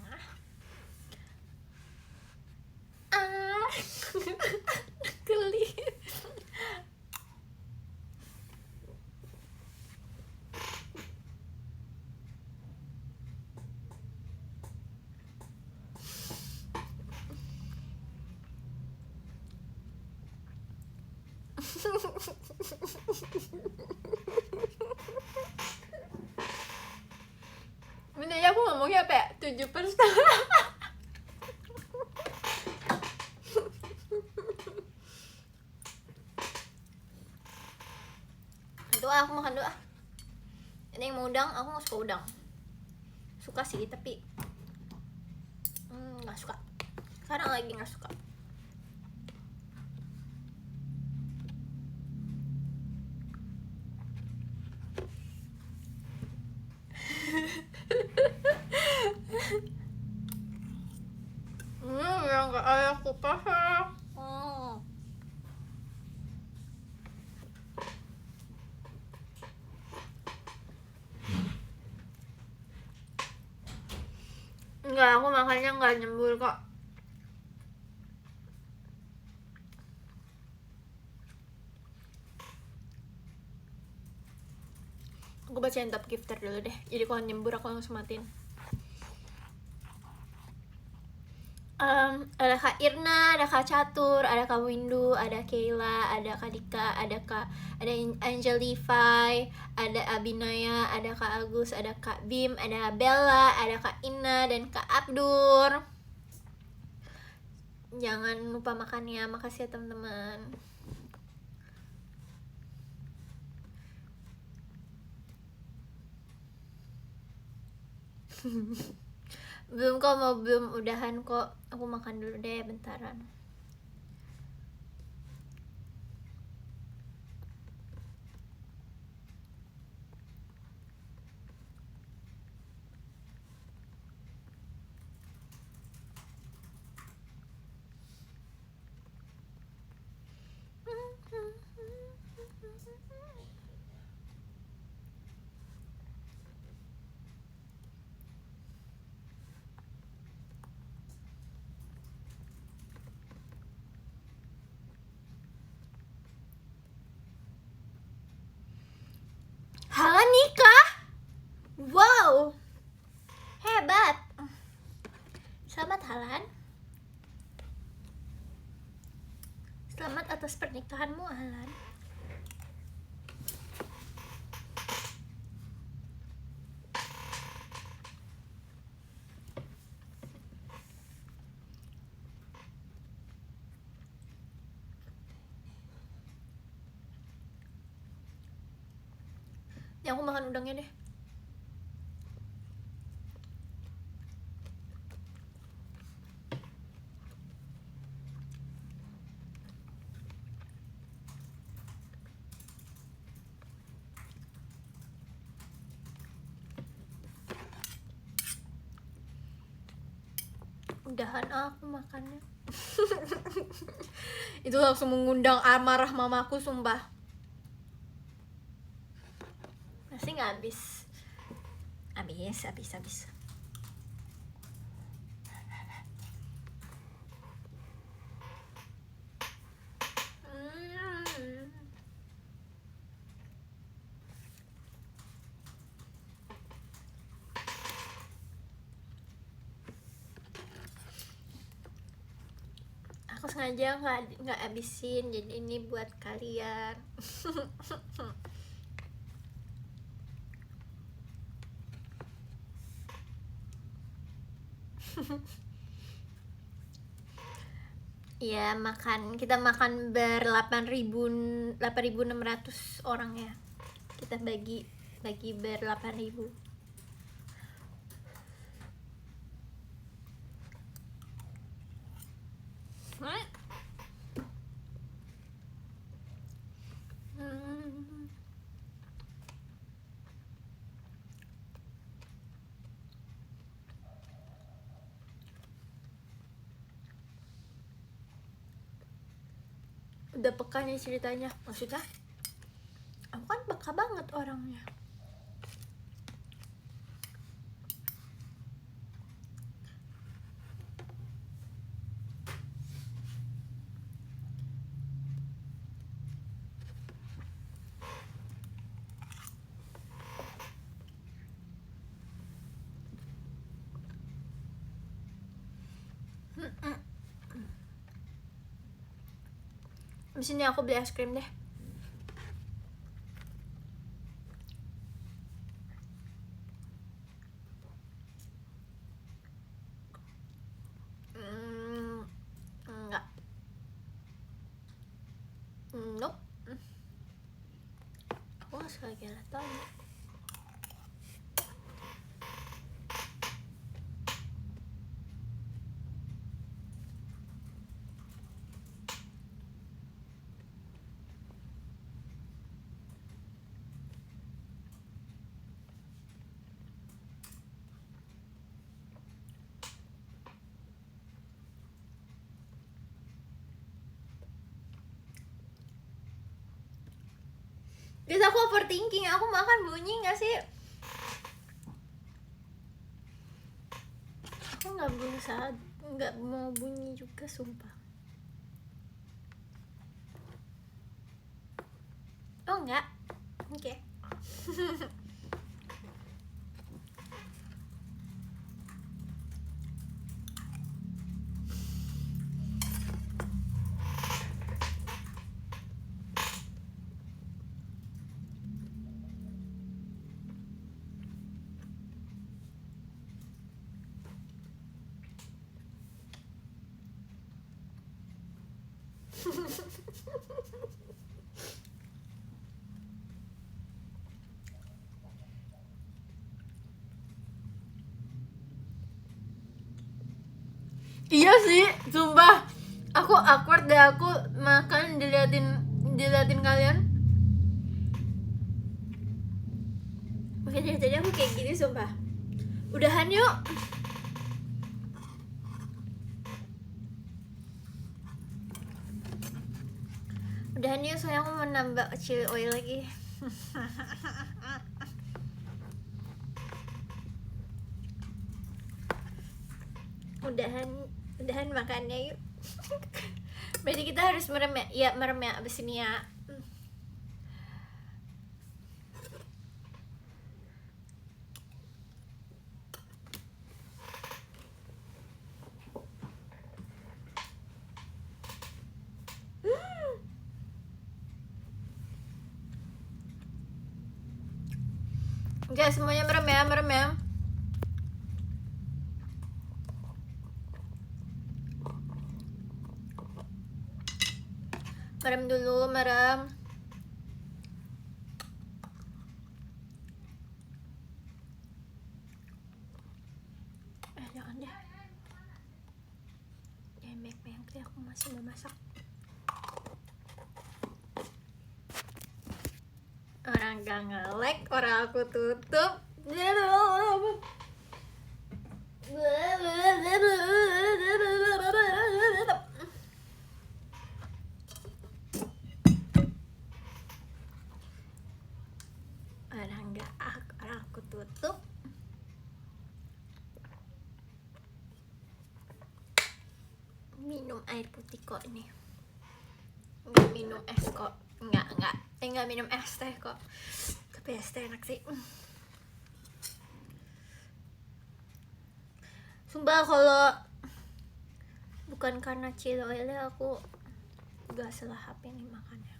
Geli. Bener ya, aku ngomongnya apa ya? 7,5. Aduh, aku makan dulu ah. Ini yang mau udang, aku gak suka udang. Suka sih, tapi gak suka. Sekarang lagi gak suka. Yang gak ayah kupas ya. Enggak, aku makannya nggak nyembur kok. Aku bacain top gifter dulu deh. Jadi kalau nyembur aku langsung matiin. Ada Kak Irna, ada Kak Catur, ada Kak Windu, ada Kayla, ada Kak Dika, ada Angel Levi, ada Abinaya, ada Kak Agus, ada Kak Bim, ada Bella, ada Kak Ina, dan Kak Abdur. Jangan lupa makannya, makasih ya teman-teman. Belum kok, mau belum udahan kok. Aku makan dulu deh bentaran. Halan nikah? Wow, hebat. Selamat Halan. Selamat atas pernikahanmu Halan. Ya aku makan udangnya deh. Udahan aku makannya. Itu langsung mengundang amarah mamaku, sumpah. Masih nggak habis. Habis. Aku sengaja nggak habisin, jadi ini buat kalian. Ya, kita makan 8.600 orang ya. Kita bagi ber 8.000. Udah peka nih ceritanya. Maksudnya aku kan peka banget orangnya. Abis ini aku beli es krim deh. Enggak. Nope. Aku gak suka gelato. Guys, aku overthinking. Aku makan bunyi gak sih? Aku nggak mau bunyi juga, sumpah. Oh enggak? Oke. Iya sih, sumpah. Aku awkward deh, aku makan diliatin kalian. Mungkin dari tadi aku kayak gini, sumpah. Udahan yuk. Udahan yuk, soalnya aku mau nambah chili oil lagi. Udahan makannya yuk. Berarti kita harus merem ya? Iya, merem ya abis ini ya. Oke, semuanya merem ya. Merem dulu, merem. Jangan deh. Jangan banyak-banyak deh, aku masih mau masak. Orang gak nge-like, orang aku tutup. air putih kok ini. Nggak minum es kok. Nggak minum es teh kok. Tapi es teh enak sih. Sumpah kalau bukan karena Ciloele aku gak selahap ini makannya.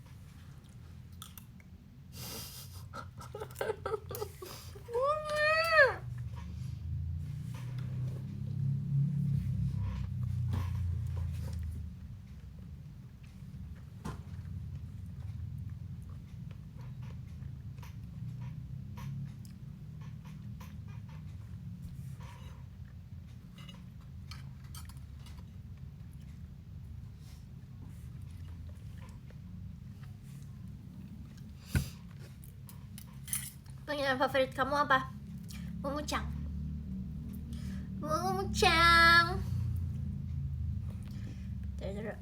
Panggilan favorit kamu apa? Mumucang. Mumucang. Bentar.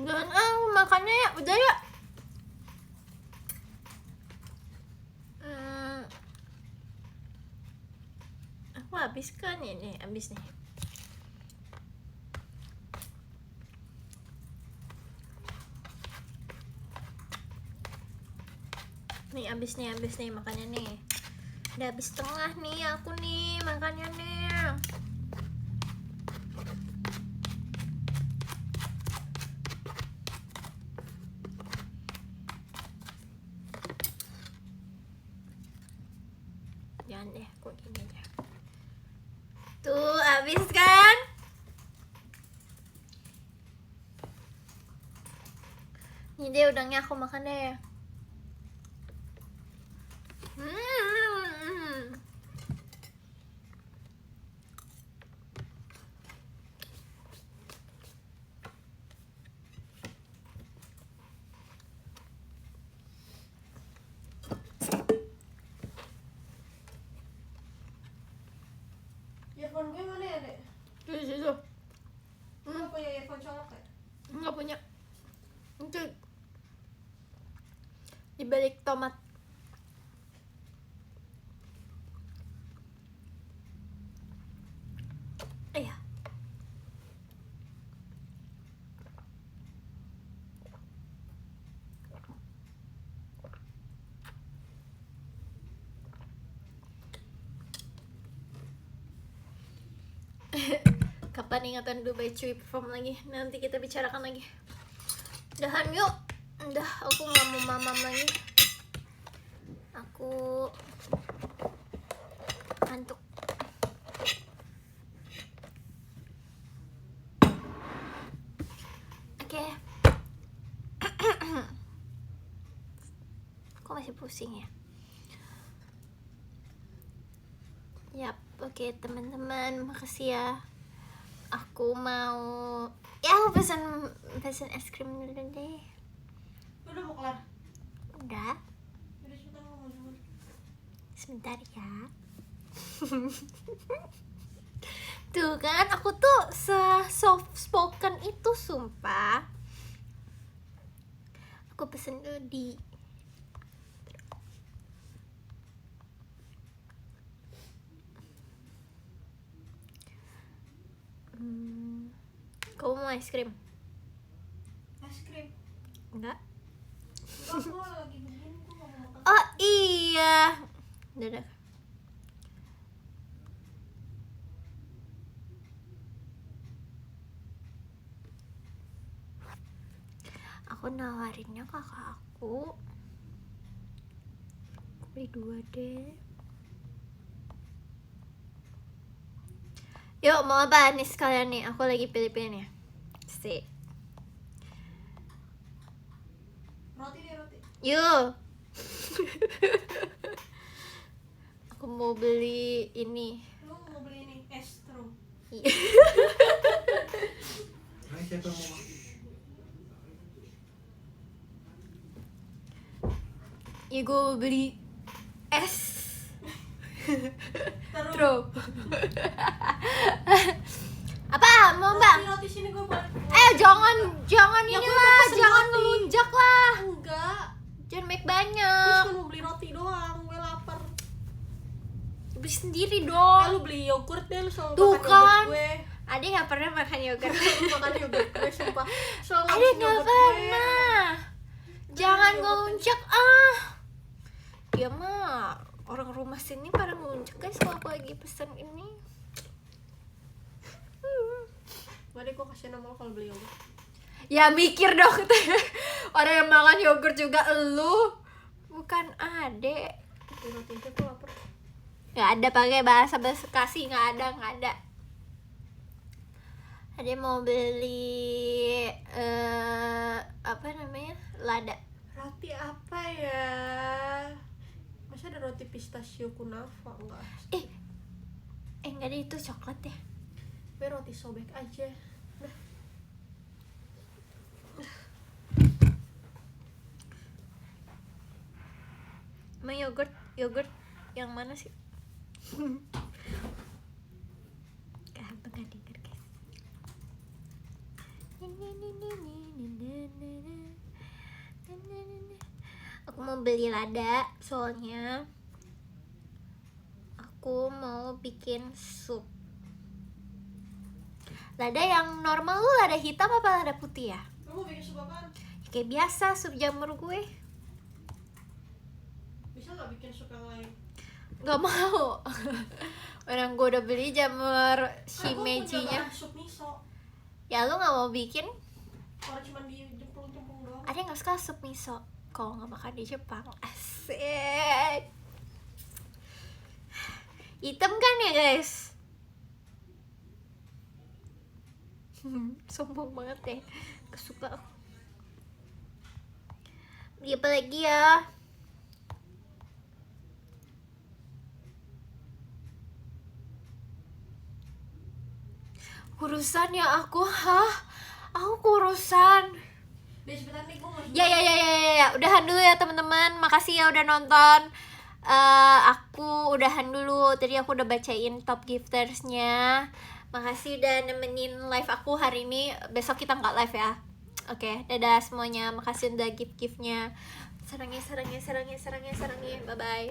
Jangan makannya ya, udah ya. Aku habiskan ini, habis nih. Nih habis nih makannya nih. Udah habis setengah nih aku nih makannya nih. Jangan deh, kok gini aja. Tuh, habis kan? Ini deh udangnya aku makan deh. Earphone gue mana ya, Dek? Di situ. Lu punya earphone colok ya? Enggak punya. Itu di balik tomat. Iya. Kapan ingatan Dubai Cuy perform lagi? Nanti kita bicarakan lagi. Udahan yuk. Udah, aku nggak mau mamam lagi. Aku ngantuk. Oke. Kok masih pusing ya? Yap, oke teman-teman, makasih ya. Aku mau aku pesan es krim dulu deh. Udah mau kelar? Udah, Udah sebentar ngomong dulu. sebentar ya. Tuh kan, aku tuh soft spoken itu sumpah. Aku pesen dulu di Kamu mau es krim? Es krim? Enggak? Enggak, gue lagi begini, gue gak mau makan. Oh iya. Dadah. Aku nawarinnya kakak aku beli 2 deh. Yuk, mau apa nih sekalian nih? Aku lagi pilih-pilih nih. Sih. Roti deh, roti. Yuk. Aku mau beli ini. Lu mau beli ini, Estro. Hai, siapa yang mau makan? Ya gue beli es Terus Tro. Apa? Mau mbak? roti sini gue buat. Jangan Ya, ini gue lah, pesen jangan roti. melunjak lah. Enggak. Jangan make Gue banyak. cuma mau beli roti doang. Gue lapar. Beli sendiri Eh, dong. lu beli yogurt deh, lu selalu Tuh makan kan. yogurt gue. Ade nggak pernah makan yogurt. Selalu makan yogurt gue, sumpah. Selalu Ade ngabisin nggak yogurt gue. pernah. Jangan ngelunjak ah. Ya mah orang rumah sini pada ngelunjak guys kalau aku lagi pesen ini. Gak deh, gue kasih nama lo kalau beli yogurt. Ya mikir dong. Orang yang makan yogurt juga elu, bukan Ade. Beli roti aja, gue lapar. Nggak ada pakai bahasa basa-basi, nggak ada. Ade mau beli apa namanya, lada. Roti apa ya? Masa ada roti pistachio kunafa? Enggak. Enggak ada, itu coklat ya. Gue roti sobek aja. Nah, Emang yogurt yang mana sih? Abang gak denger guys. Aku mau beli lada soalnya aku mau bikin sup. Lada yang normal lu lada hitam apa lada putih ya? lu mau bikin sup apaan? Kayak biasa sup jamur gue. Bisa nggak bikin sup yang lain? Gak mau. Orang gue udah beli jamur Gue punya shimejinya. bahan sup miso. Ya lu gak mau bikin? Kalau cuma di jempol-jempol doang. Ada yang gak suka sup miso kalau nggak makan di Jepang. Asik. Hitam kan ya guys? Sombong banget deh. Kesuka aku. Beli apa lagi ya? Kurusan ya aku, Aku kurusan. Deh sebentar nih, gue mau. Ya. Udahan dulu ya teman-teman. Makasih ya udah nonton. Aku udahan dulu. Tadi aku udah bacain top giftersnya. Makasih udah nemenin live aku hari ini. Besok kita nggak live ya. Oke, dadah semuanya. Makasih udah gift-giftnya. Sarangnya. Bye bye.